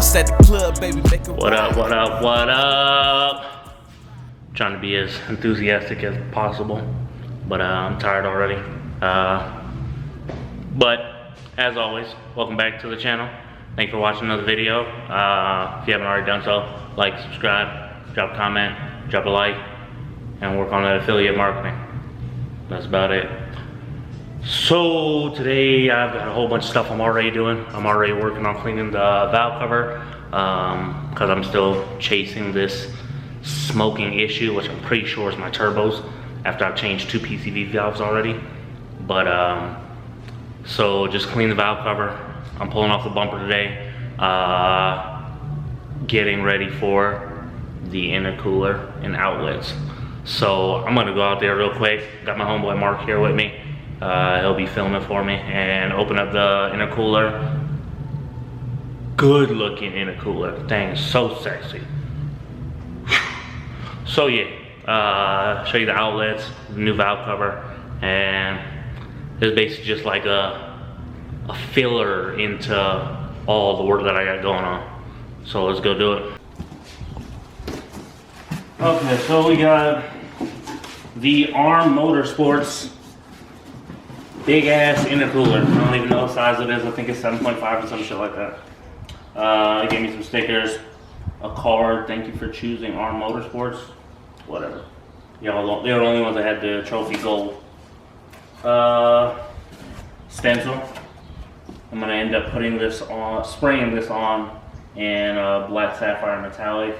Bounce at the club, baby, make it What up, what up, what up? Trying to be as enthusiastic as possible, but I'm tired already. But as always, welcome back to the channel. Thanks for watching another video. If you haven't already done so, like, subscribe, drop a comment, drop a like, and work on that affiliate marketing. That's about it. So today I've got a whole bunch of stuff I'm already doing. I'm already working on cleaning the valve cover because I'm still chasing this smoking issue, which I'm pretty sure is my turbos after I've changed 2 PCV valves already. But so just clean the valve cover. I'm pulling off the bumper today, getting ready for the intercooler and outlets. So I'm gonna go out there real quick. Got my homeboy Mark here with me. He'll be filming for me and open up the intercooler. Good looking intercooler. Thing is so sexy. So yeah, show you the outlets, the new valve cover, and it's basically just like a filler into all the work that I got going on. So let's go do it. Okay, so we got the ARM Motorsports big ass intercooler. I don't even know what size it is. I think it's 7.5 or some shit like that. It gave me some stickers, a card. Thank you for choosing ARM Motorsports. Whatever. Y'all, they were the only ones that had the trophy gold. Stencil. I'm gonna end up putting this on, spraying this on in black sapphire metallic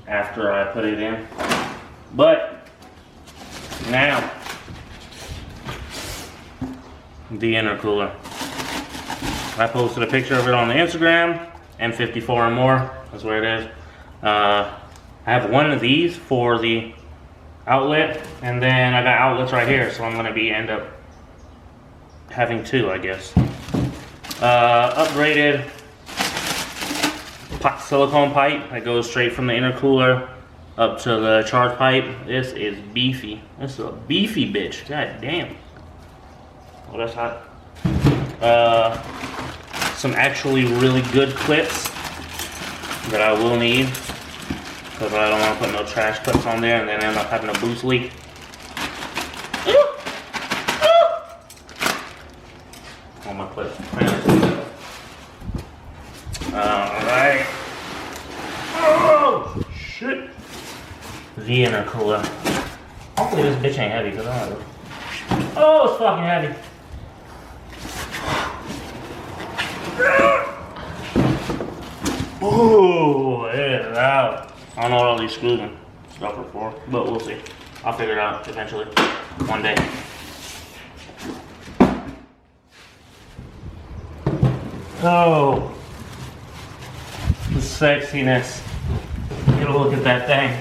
after I put it in. But now, the intercooler. I posted a picture of it on the Instagram, M54 and more, that's where it is. I have one of these for the outlet, and then I got outlets right here, so I'm gonna end up having 2, I guess. Upgraded silicone pipe that goes straight from the intercooler up to the charge pipe. This is beefy. This is a beefy bitch, god damn. Oh, that's hot. Some actually really good clips that I will need because I don't want to put no trash clips on there and then end up having a boost leak. All my clips. Alright. Oh, shit. The intercooler. Hopefully this bitch ain't heavy because I don't know. Oh, it's fucking heavy. Oh, it is out. I don't know what all these screws and stuff are for, but we'll see. I'll figure it out eventually, one day. Oh, the sexiness. Get a look at that thing.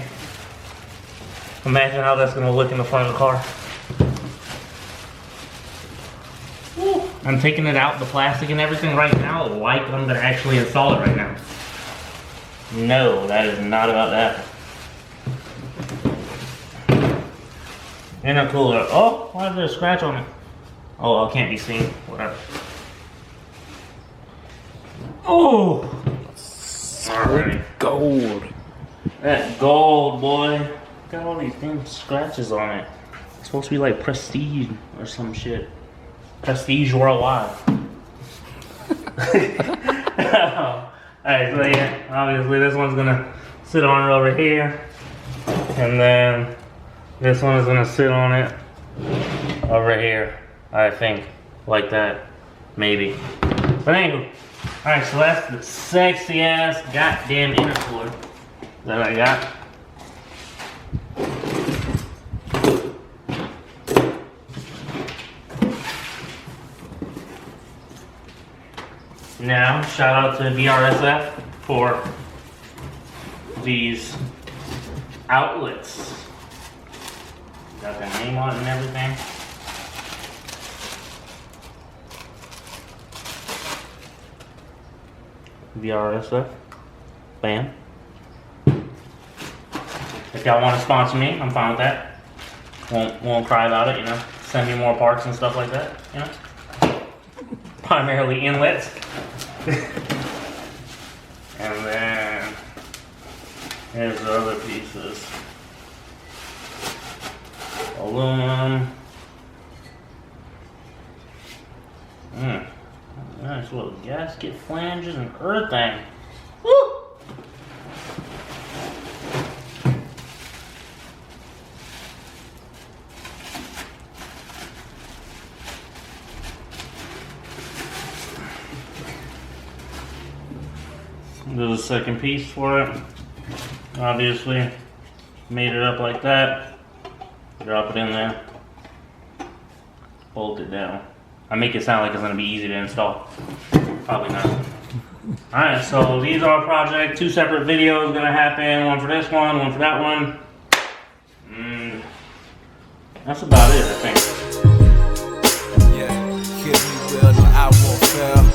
Imagine how that's gonna look in the front of the car. Woo. I'm taking it out, the plastic and everything right now, like I'm gonna actually install it right now. No, that is not about that. Intercooler. Oh, why is there a scratch on it? Oh, it can't be seen. Whatever. Oh! Alright. Gold. That gold, boy. Got all these damn scratches on it. It's supposed to be like prestige or some shit. Prestige worldwide. Alright, so yeah, obviously this one's gonna sit on it over here. And then this one is gonna sit on it over here, I think. Like that. Maybe. But anyway. Alright, so that's the sexy ass goddamn intercooler that I got. Now, shout out to BRSF for these outlets. Got their name on it and everything. BRSF. Bam. If y'all want to sponsor me, I'm fine with that. Won't cry about it, you know. Send me more parts and stuff like that, you know. Primarily inlets. And then here's the other pieces. Aluminum. Nice little gasket, flanges, and earthing. Woo! There's a second piece for it. Obviously, made it up like that. Drop it in there. Bolt it down. I make it sound like it's gonna be easy to install. Probably not. Alright, so these are project. 2 separate videos gonna happen. One for this one for that one. That's about it, I think. Yeah, hit me well, no, I won't fail.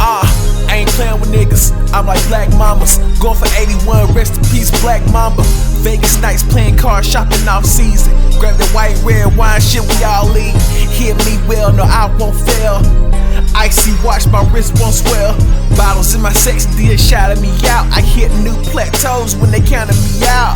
I ain't playing with niggas, I'm like Black Mamas. Going for 81, rest in peace, Black Mamba. Vegas nights playing cars, shopping off season. Grab the white, red wine, shit, we all leave. Hit me well, no, I won't fail. Icy watch, my wrist won't swell. Bottles in my sex, deal shouting me out. I hit new plateaus when they counted me out.